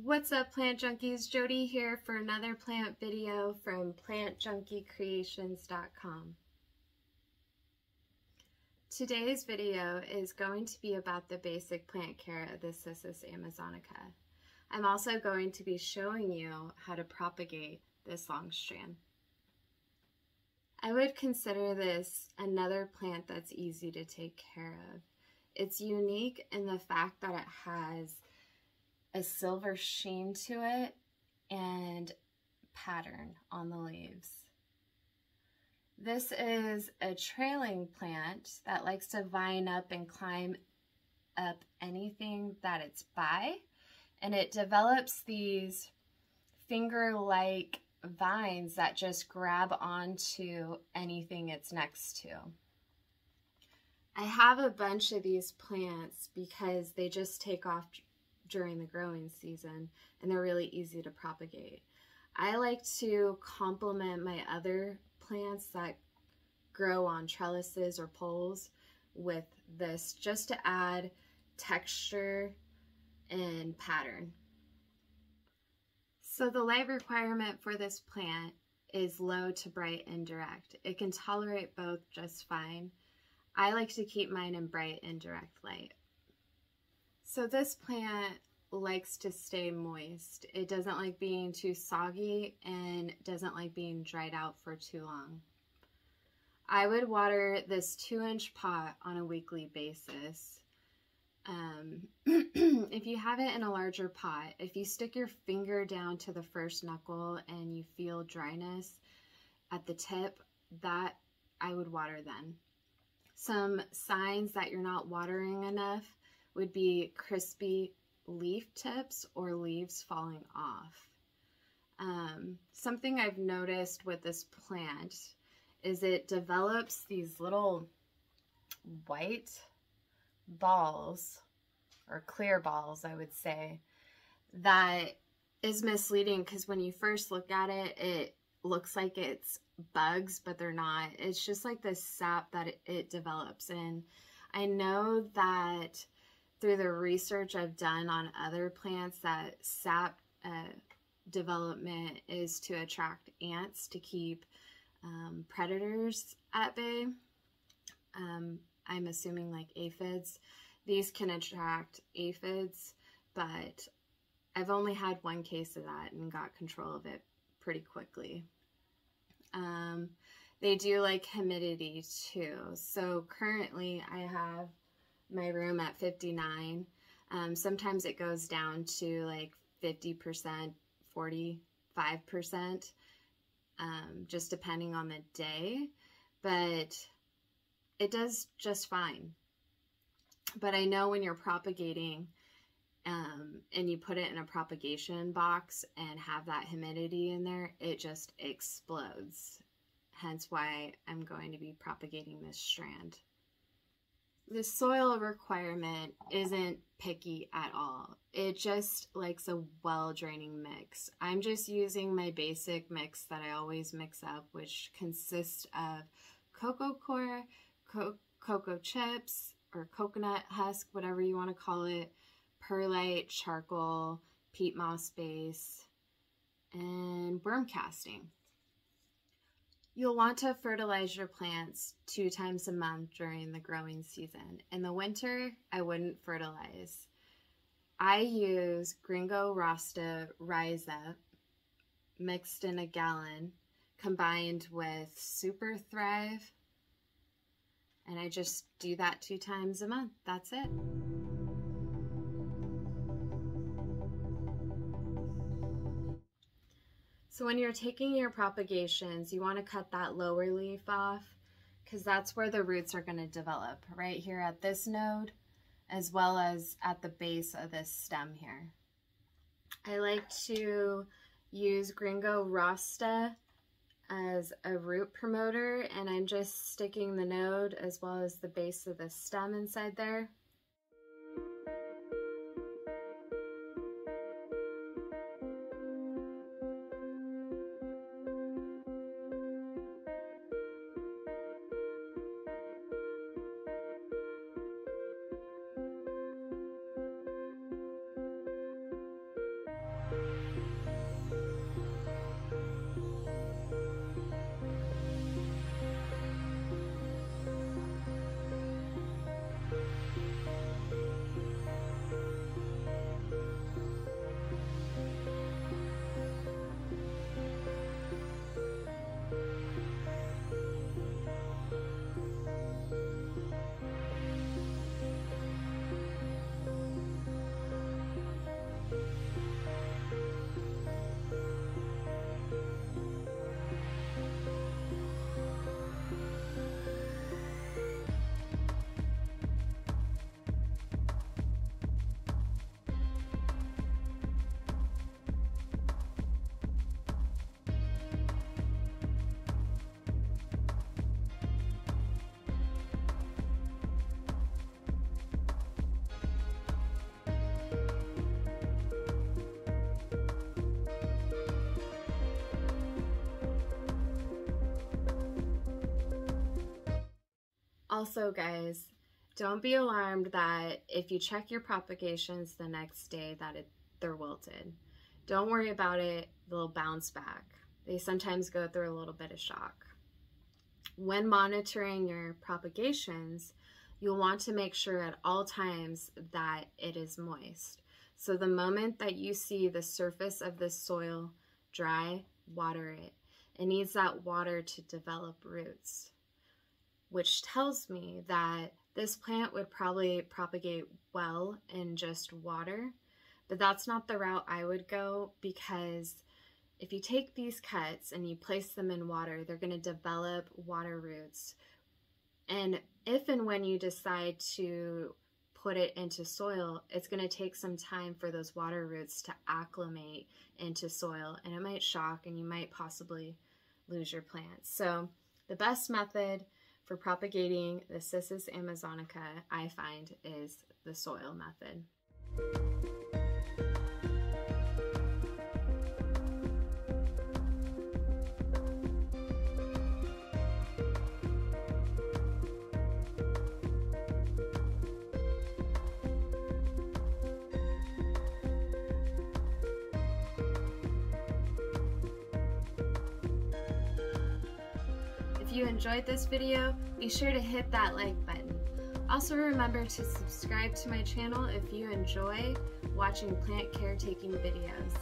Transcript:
What's up, plant junkies? Jody here for another plant video from plantjunkiecreations.com. Today's video is going to be about the basic plant care of the Cissus amazonica. I'm also going to be showing you how to propagate this long strand. I would consider this another plant that's easy to take care of. It's unique in the fact that it has a silver sheen to it and pattern on the leaves. This is a trailing plant that likes to vine up and climb up anything that it's by, and it develops these finger-like vines that just grab onto anything it's next to. I have a bunch of these plants because they just take off during the growing season and they're really easy to propagate. I like to complement my other plants that grow on trellises or poles with this just to add texture and pattern. So the light requirement for this plant is low to bright and direct. It can tolerate both just fine. I like to keep mine in bright and direct light. So this plant likes to stay moist. It doesn't like being too soggy and doesn't like being dried out for too long. I would water this 2-inch pot on a weekly basis. If you have it in a larger pot, if you stick your finger down to the first knuckle and you feel dryness at the tip, that I would water then. Some signs that you're not watering enough would be crispy leaf tips or leaves falling off. Something I've noticed with this plant is it develops these little white balls, or clear balls I would say, that is misleading because when you first look at it, it looks like it's bugs, but they're not. It's just like the sap that it develops. And I know that through the research I've done on other plants that sap development is to attract ants to keep predators at bay. I'm assuming like aphids. These can attract aphids, but I've only had one case of that and got control of it pretty quickly. They do like humidity too. So currently I have my room at 59. Sometimes it goes down to like 50%, 45%, just depending on the day, but it does just fine. But I know when you're propagating and you put it in a propagation box and have that humidity in there, it just explodes. Hence why I'm going to be propagating this strand. The soil requirement isn't picky at all. It just likes a well-draining mix. I'm just using my basic mix that I always mix up, which consists of cocoa coir, cocoa chips, or coconut husk, whatever you want to call it, perlite, charcoal, peat moss base, and worm casting. You'll want to fertilize your plants 2 times a month during the growing season. In the winter, I wouldn't fertilize. I use Gringo Rasta Rise Up mixed in a gallon combined with Super Thrive, and I just do that 2 times a month. That's it. So when you're taking your propagations, you want to cut that lower leaf off because that's where the roots are going to develop, right here at this node, as well as at the base of this stem here. I like to use Gringo Rasta as a root promoter, and I'm just sticking the node as well as the base of the stem inside there. Also, guys, don't be alarmed that if you check your propagations the next day that they're wilted. Don't worry about it, they'll bounce back. They sometimes go through a little bit of shock. When monitoring your propagations, you'll want to make sure at all times that it is moist. So the moment that you see the surface of the soil dry, water it. It needs that water to develop roots, which tells me that this plant would probably propagate well in just water, but that's not the route I would go, because if you take these cuts and you place them in water, they're going to develop water roots. And if and when you decide to put it into soil, it's going to take some time for those water roots to acclimate into soil, and it might shock and you might possibly lose your plants. So the best method for propagating the Cissus amazonica, I find, is the soil method. If you enjoyed this video, be sure to hit that like button. Also remember to subscribe to my channel if you enjoy watching plant caretaking videos.